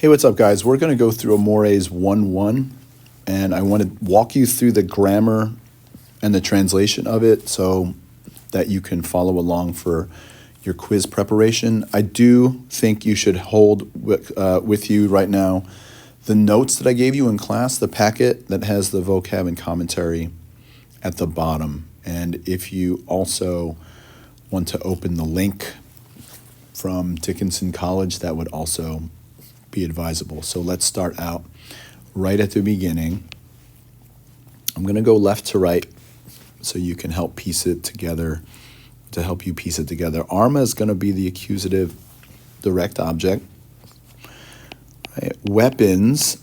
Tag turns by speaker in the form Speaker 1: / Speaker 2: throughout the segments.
Speaker 1: Hey, what's up, guys? We're going to go through Amores 1-1, and I want to walk you through the grammar and the translation of it so that you can follow along for your quiz preparation. I do think you should hold with you right now the notes that I gave you in class, the packet that has the vocab and commentary at the bottom. And if you also want to open the link from Dickinson College, that would also be advisable. So let's start out right at the beginning. I'm going to go left to right so you can help piece it together, to help you piece it together. Arma is going to be the accusative direct object. Right? Weapons,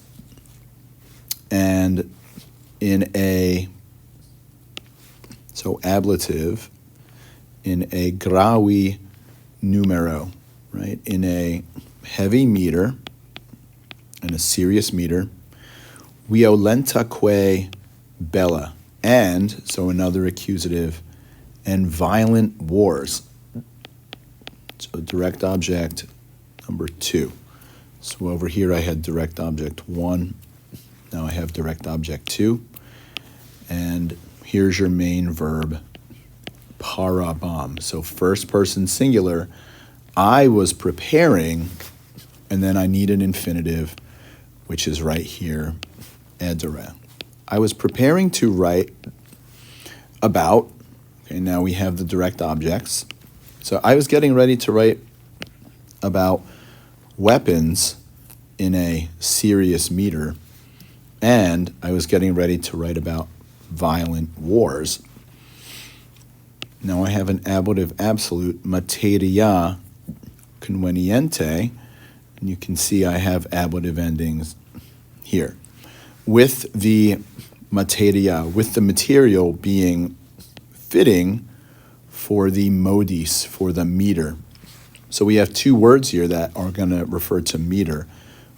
Speaker 1: and ablative, in a gravi numero, right? In a heavy meter, in a serious meter, violentaque bella, and, so another accusative, and violent wars. So direct object number 2. So over here I had direct object 1, now I have direct object 2, and here's your main verb, parabam. So first person singular, I was preparing, and then I need an infinitive, which is right here, edere. I was preparing to write about, okay, now we have the direct objects. So I was getting ready to write about weapons in a serious meter, and I was getting ready to write about violent wars. Now I have an ablative absolute, materia conveniente, and you can see I have ablative endings here. With the materia, with the material being fitting for the modis, for the meter. So we have two words here that are going to refer to meter,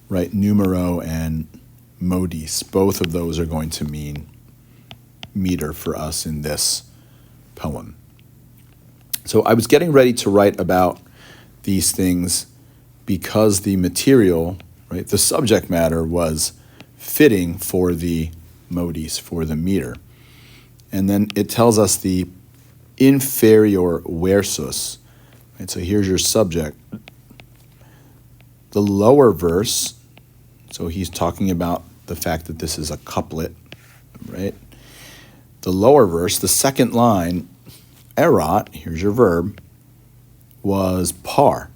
Speaker 1: right? Numero and modis. Both of those are going to mean meter for us in this poem. So I was getting ready to write about these things because the material, right, the subject matter was fitting for the modis, for the meter. And then it tells us the inferior versus, right? So here's your subject. The lower verse, so he's talking about the fact that this is a couplet, right? The lower verse, the second line, erat, here's your verb, was par.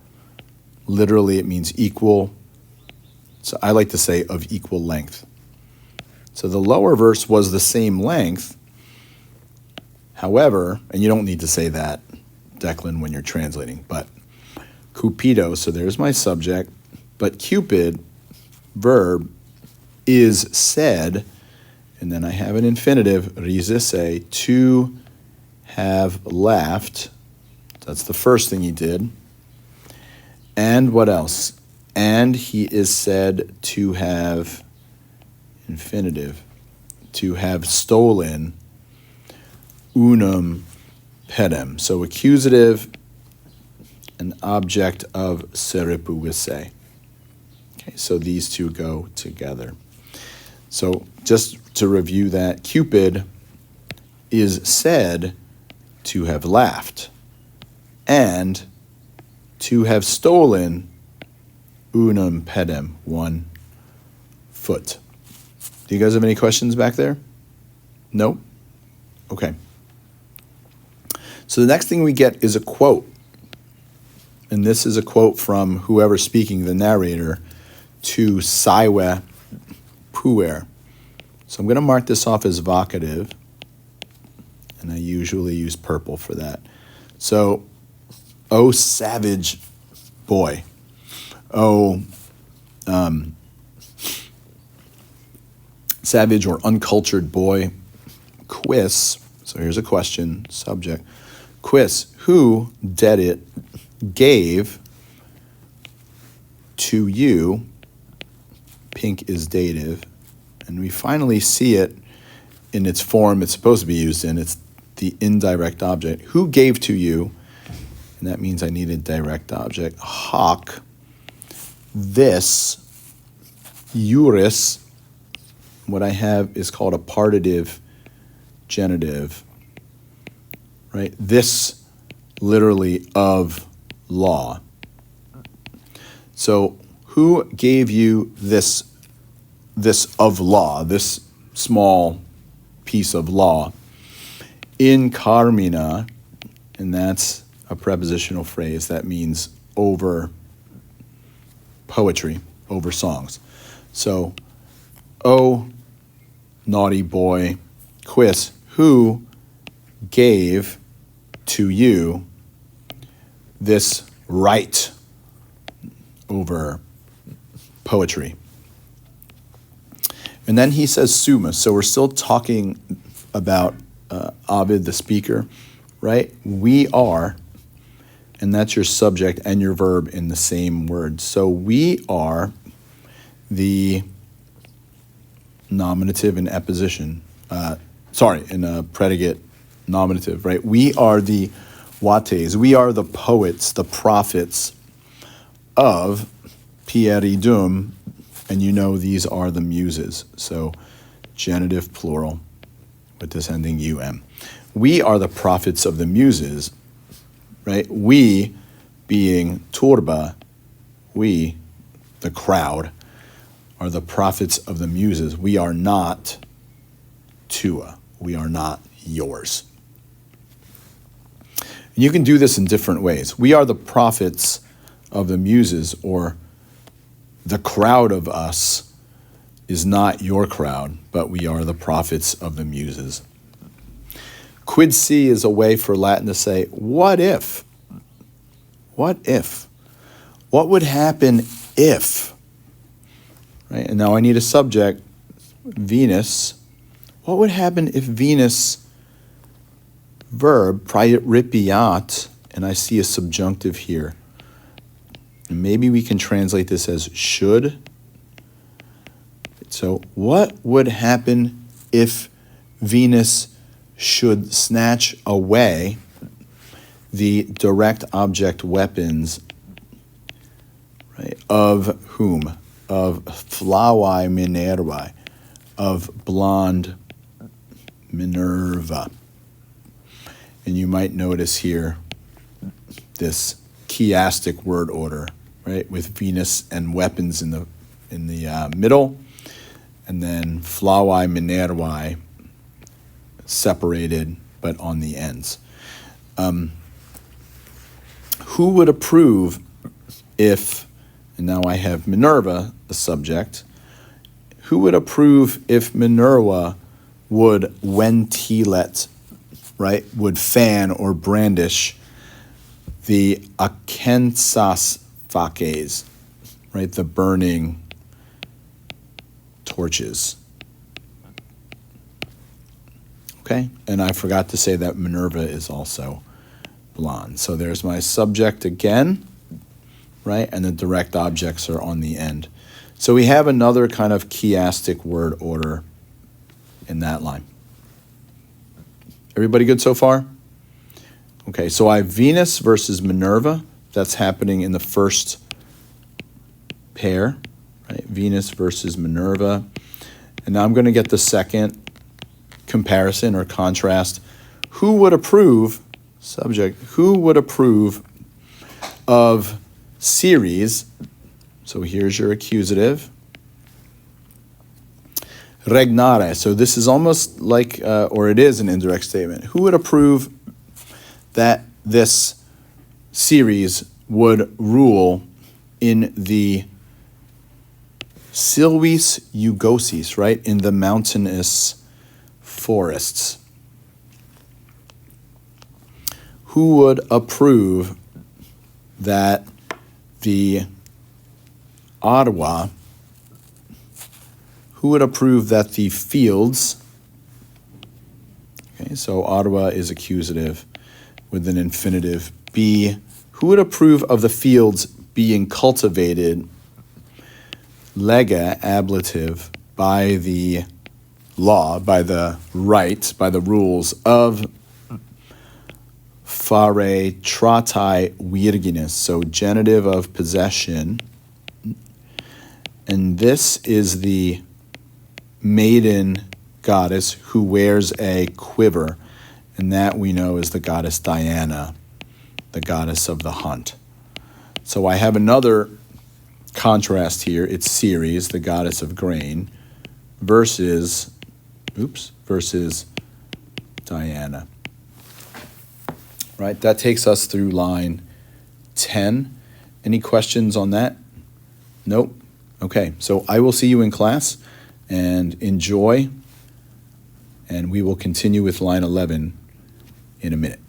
Speaker 1: Literally, it means equal. So I like to say of equal length. So the lower verse was the same length. However, and you don't need to say that, Declan, when you're translating, but Cupido, so there's my subject, but Cupid, verb, is said, and then I have an infinitive, risese, to have laughed. That's the first thing he did. And what else? And he is said to have, infinitive, to have stolen unum pedem. So accusative, an object of seripuisse. Okay, so these two go together. So just to review that, Cupid is said to have laughed and to have stolen unum pedem, 1 foot. Do you guys have any questions back there? No? Okay. So the next thing we get is a quote. And this is a quote from whoever's speaking, the narrator, to Saiwe puer. So I'm going to mark this off as vocative, and I usually use purple for that. So, oh, savage boy. Oh, savage or uncultured boy. Quis, so here's a question, subject. Quis, who did it, gave to you, pink is dative, and we finally see it in its form it's supposed to be used in. It's the indirect object. Who gave to you, and that means I need a direct object. Hoc, this Juris, what I have is called a partitive genitive, right? This literally of law. So who gave you this of law, this small piece of law? In carmina, and that's a prepositional phrase that means over poetry, over songs. So, oh, naughty boy, quis, who gave to you this right over poetry? And then he says summa. So we're still talking about Ovid, the speaker, right? We are, and that's your subject and your verb in the same word. So we are the nominative and apposition. In a predicate nominative, right? We are the wates. We are the poets, the prophets of Pieridum, and you know these are the muses. So genitive plural with this ending um. We are the prophets of the muses, right? We being turba, we, the crowd, are the prophets of the muses. We are not tua. We are not yours. And you can do this in different ways. We are the prophets of the muses, or the crowd of us is not your crowd, but we are the prophets of the muses. Quid si is a way for Latin to say, what if? What if? What would happen if? Right? And now I need a subject, Venus. What would happen if Venus verb, praeripiat, and I see a subjunctive here. And maybe we can translate this as should. So what would happen if Venus should snatch away the direct object weapons, right, of whom? Of Flavai Minervae, of blonde Minerva. And you might notice here this chiastic word order, right, with Venus and weapons in the middle, and then Flavai Minervae separated but on the ends. Who would approve if, and now I have Minerva, the subject, who would approve if Minerva would ventilet, right, would fan or brandish the akensas faces, right, the burning torches. Okay, and I forgot to say that Minerva is also blonde. So there's my subject again, right, and the direct objects are on the end. So we have another kind of chiastic word order in that line. Everybody good so far? Okay, so I have Venus versus Minerva. That's happening in the first pair, right? Venus versus Minerva. And now I'm going to get the second comparison or contrast. Who would approve, subject, who would approve of Ceres? So here's your accusative. Regnare. So this is almost like, or it is an indirect statement. Who would approve that this Ceres would rule in the Silvis Eugosis, right? In the mountainous forests. Who would approve that the Ottawa, who would approve that the fields, okay, so Ottawa is accusative with an infinitive, be, who would approve of the fields being cultivated, lega, ablative, by the law, by the right, by the rules of fare tratai virginis, so genitive of possession, And this is the maiden goddess who wears a quiver, and that we know is the goddess Diana, the goddess of the hunt. So I have another contrast here. It's Ceres, the goddess of grain, versus Diana. Right, that takes us through line 10. Any questions on that? Nope. Okay, so I will see you in class, and enjoy, and we will continue with line 11 in a minute.